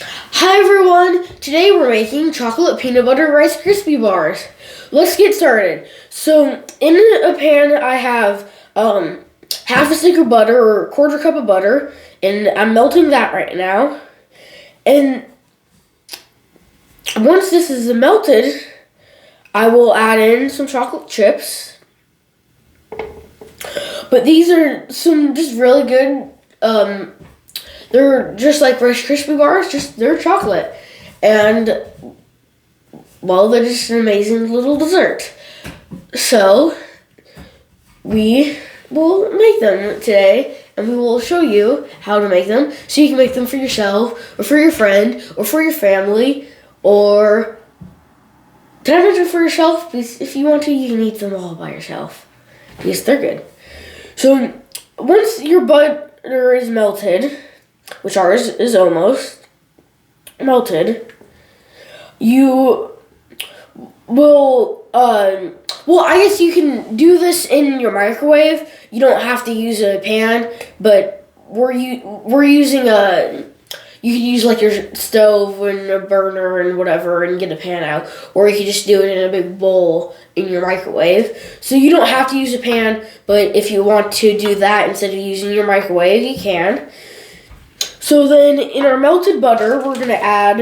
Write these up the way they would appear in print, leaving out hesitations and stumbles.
Hi everyone! Today we're making chocolate peanut butter Rice Krispie bars. Let's get started. So in a pan I have half a stick of butter or a quarter cup of butter, and I'm melting that right now. And once this is melted, I will add in some chocolate chips. But these are some just really good they're just like Rice Krispie bars, just they're chocolate. And, well, they're just an amazing little dessert. So, we will make them today, and we will show you how to make them, so you can make them for yourself, or for your friend, or for your family, or can I make them for yourself? Because if you want to, you can eat them all by yourself, because they're good. So, once your butter is melted, which ours is almost melted, you will, well, I guess you can do this in your microwave. You don't have to use a pan, but we're using you could use like your stove and a burner and whatever and get a pan out, or you could just do it in a big bowl in your microwave. So you don't have to use a pan, but if you want to do that instead of using your microwave, you can. So then, in our melted butter, we're gonna add,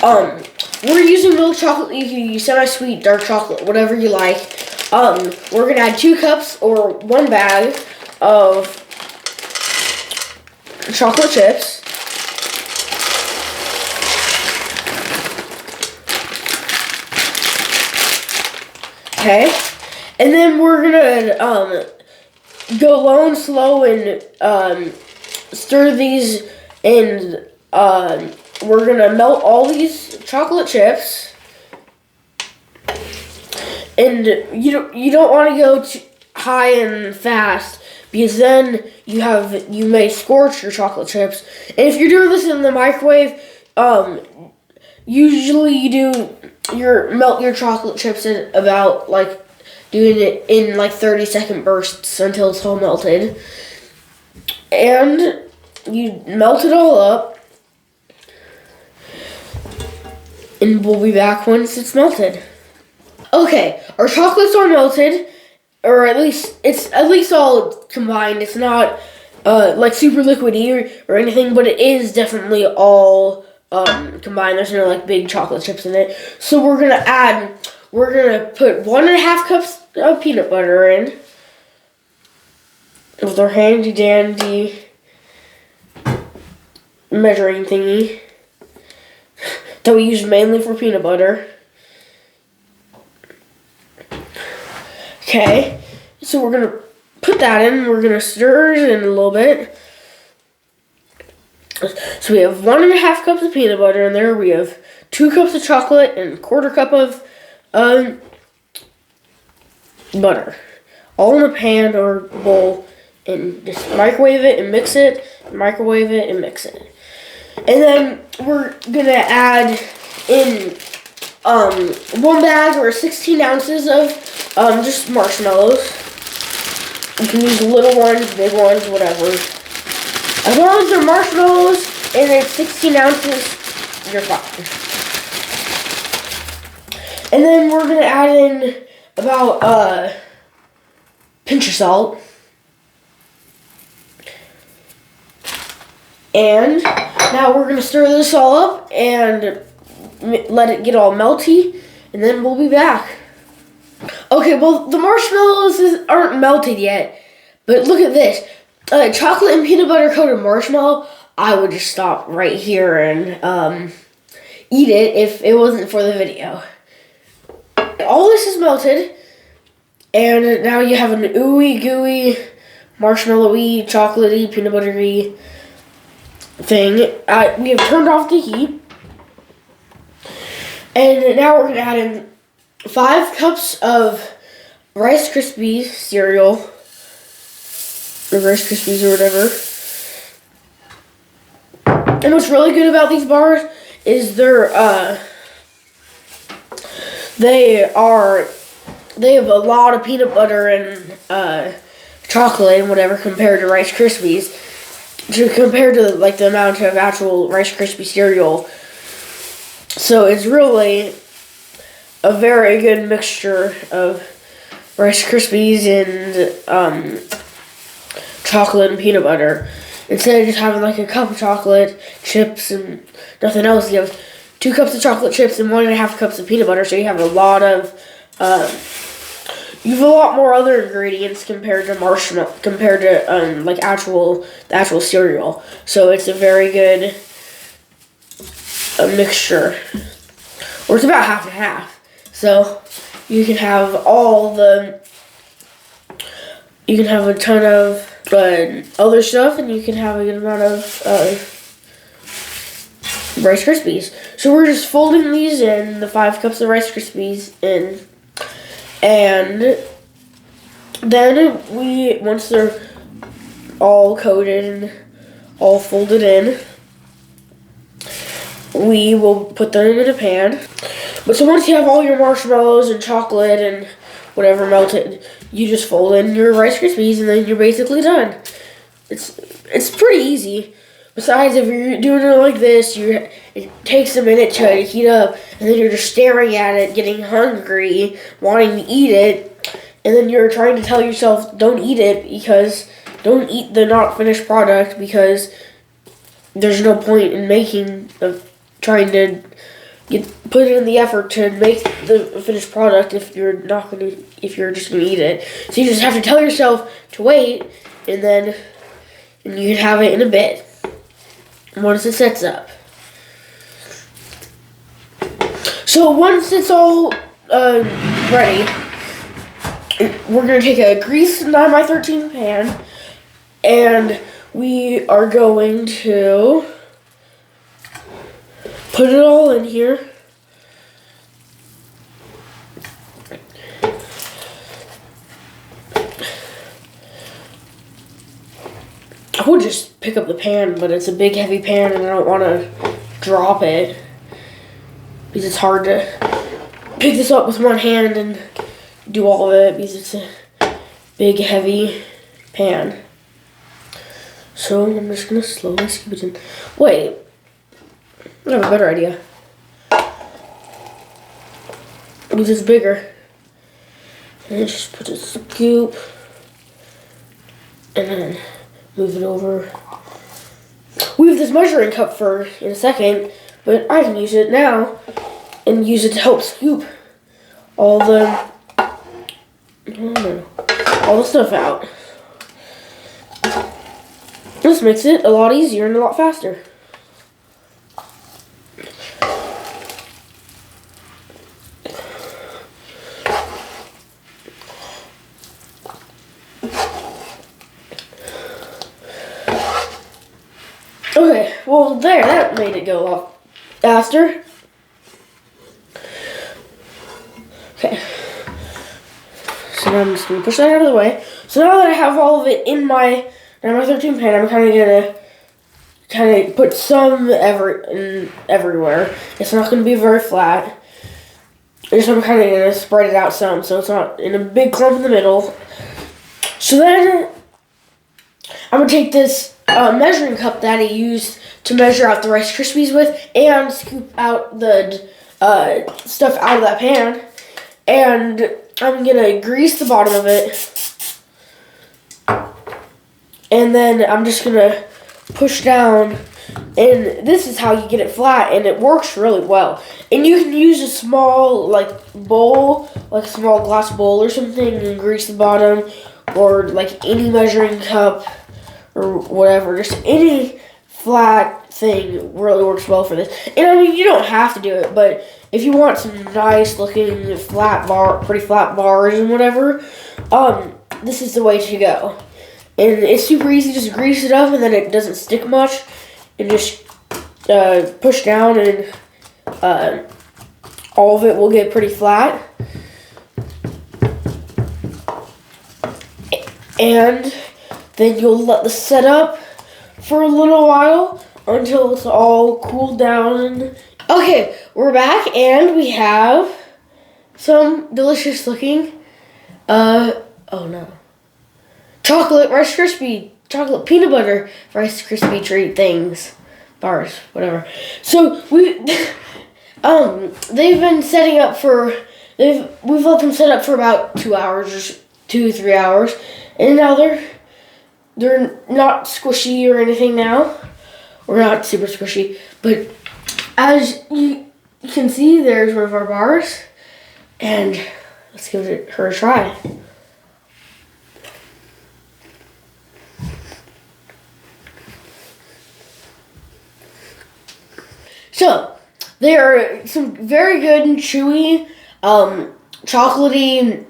we're using milk chocolate. You can use semi-sweet, dark chocolate, whatever you like. We're gonna add 2 cups or 1 bag of chocolate chips. Okay, and then we're gonna go low and slow and stir these, and we're gonna melt all these chocolate chips. And you don't want to go too high and fast, because then you may scorch your chocolate chips. And if you're doing this in the microwave, usually you melt your chocolate chips at about like doing it in like 30-second bursts until it's all melted. And you melt it all up, and we'll be back once it's melted. Okay, our chocolates are melted, or at least all combined. It's not like super liquidy or anything, but it is definitely all combined. There's no like big chocolate chips in it. So we're gonna put 1.5 cups of peanut butter in with our handy dandy measuring thingy that we use mainly for peanut butter. Okay, so we're gonna put that in. We're gonna stir it in a little bit. So we have 1.5 cups of peanut butter in there. We have 2 cups of chocolate and 1/4 cup of butter, all in a pan or bowl, and just microwave it and mix it. Microwave it and mix it. And then we're gonna add in 1 bag or 16 ounces of just marshmallows. You can use little ones, big ones, whatever. As long as they're marshmallows and it's 16 ounces, you're fine. And then we're gonna add in about a pinch of salt. And now we're gonna stir this all up and let it get all melty, and then we'll be back. Okay, well, the marshmallows aren't melted yet, but look at this. Chocolate and peanut butter coated marshmallow. I would just stop right here and eat it if it wasn't for the video. All this is melted, and now you have an ooey gooey, marshmallowy, chocolatey, peanut buttery thing. We have turned off the heat, and now we're gonna add in 5 cups of Rice Krispie cereal, or Rice Krispies or whatever. And what's really good about these bars is they have a lot of peanut butter and chocolate and whatever compared to Rice Krispies. to compare to like the amount of actual Rice Krispie cereal. So it's really a very good mixture of Rice Krispies and chocolate and peanut butter. Instead of just having like a cup of chocolate, chips, and nothing else, you have 2 cups of chocolate chips and 1.5 cups of peanut butter. So you have a lot of, you have a lot more other ingredients compared to marshmallow, compared to like the actual cereal. So it's a very good mixture, or it's about half and half. So you can have you can have a ton of other stuff, and you can have a good amount of Rice Krispies. So we're just folding these in, the 5 cups of Rice Krispies in, and then once they're all coated and all folded in, we will put them in a pan. But so once you have all your marshmallows and chocolate and whatever melted, you just fold in your Rice Krispies and then you're basically done. It's pretty easy. Besides, if you're doing it like this, it takes a minute to heat up, and then you're just staring at it, getting hungry, wanting to eat it, and then you're trying to tell yourself, don't eat don't eat the not finished product, because there's no point in trying to put in the effort to make the finished product if you're just gonna eat it. So you just have to tell yourself to wait, and you can have it in a bit once it sets up. So once it's all ready, we're gonna take a greased 9x13 pan, and we are going to put it all in here. I would just pick up the pan, but it's a big heavy pan and I don't want to drop it, because it's hard to pick this up with one hand and do all of it, because it's a big heavy pan. So I'm just going to slowly scoop it in. Wait, I have a better idea. Because it's bigger. And just put a scoop and then move it over. We have this measuring cup in a second, but I can use it now and use it to help scoop all the stuff out. This makes it a lot easier and a lot faster. Okay, well that made it go a lot faster. Okay, so now I'm just going to push that out of the way. So now that I have all of it in my 9x13 pan, I'm kind of put some everywhere. It's not going to be very flat. I'm kind of going to spread it out some, so it's not in a big clump in the middle. So then I'm going to take this measuring cup that I used to measure out the Rice Krispies with and scoop out the stuff out of that pan. And I'm going to grease the bottom of it. And then I'm just going to push down. And this is how you get it flat, and it works really well. And you can use a small bowl, like a small glass bowl or something, and grease the bottom, or like any measuring cup or whatever. Just any flat thing really works well for this. And I mean, you don't have to do it, but if you want some nice looking pretty flat bars and whatever, this is the way to go. And it's super easy, just grease it up, and then it doesn't stick much. And just push down, and all of it will get pretty flat. And then you'll let this set up for a little while until it's all cooled down. Okay, we're back, and we have some delicious looking, oh no, chocolate Rice Krispie chocolate peanut butter Rice Krispie treat things, bars, whatever. So we, they've been setting up for we've let them set up for about 2 hours or 2-3 hours, and now they're not squishy or anything now, or not super squishy. But as you can see, there's one of our bars, and let's give her a try. So, they are some very good and chewy, chocolatey,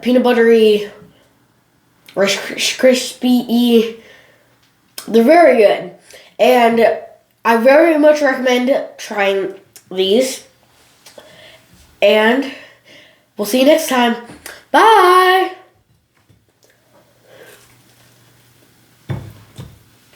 peanut buttery, Rice Krispie-y. They're very good. And I very much recommend trying these. And we'll see you next time. Bye!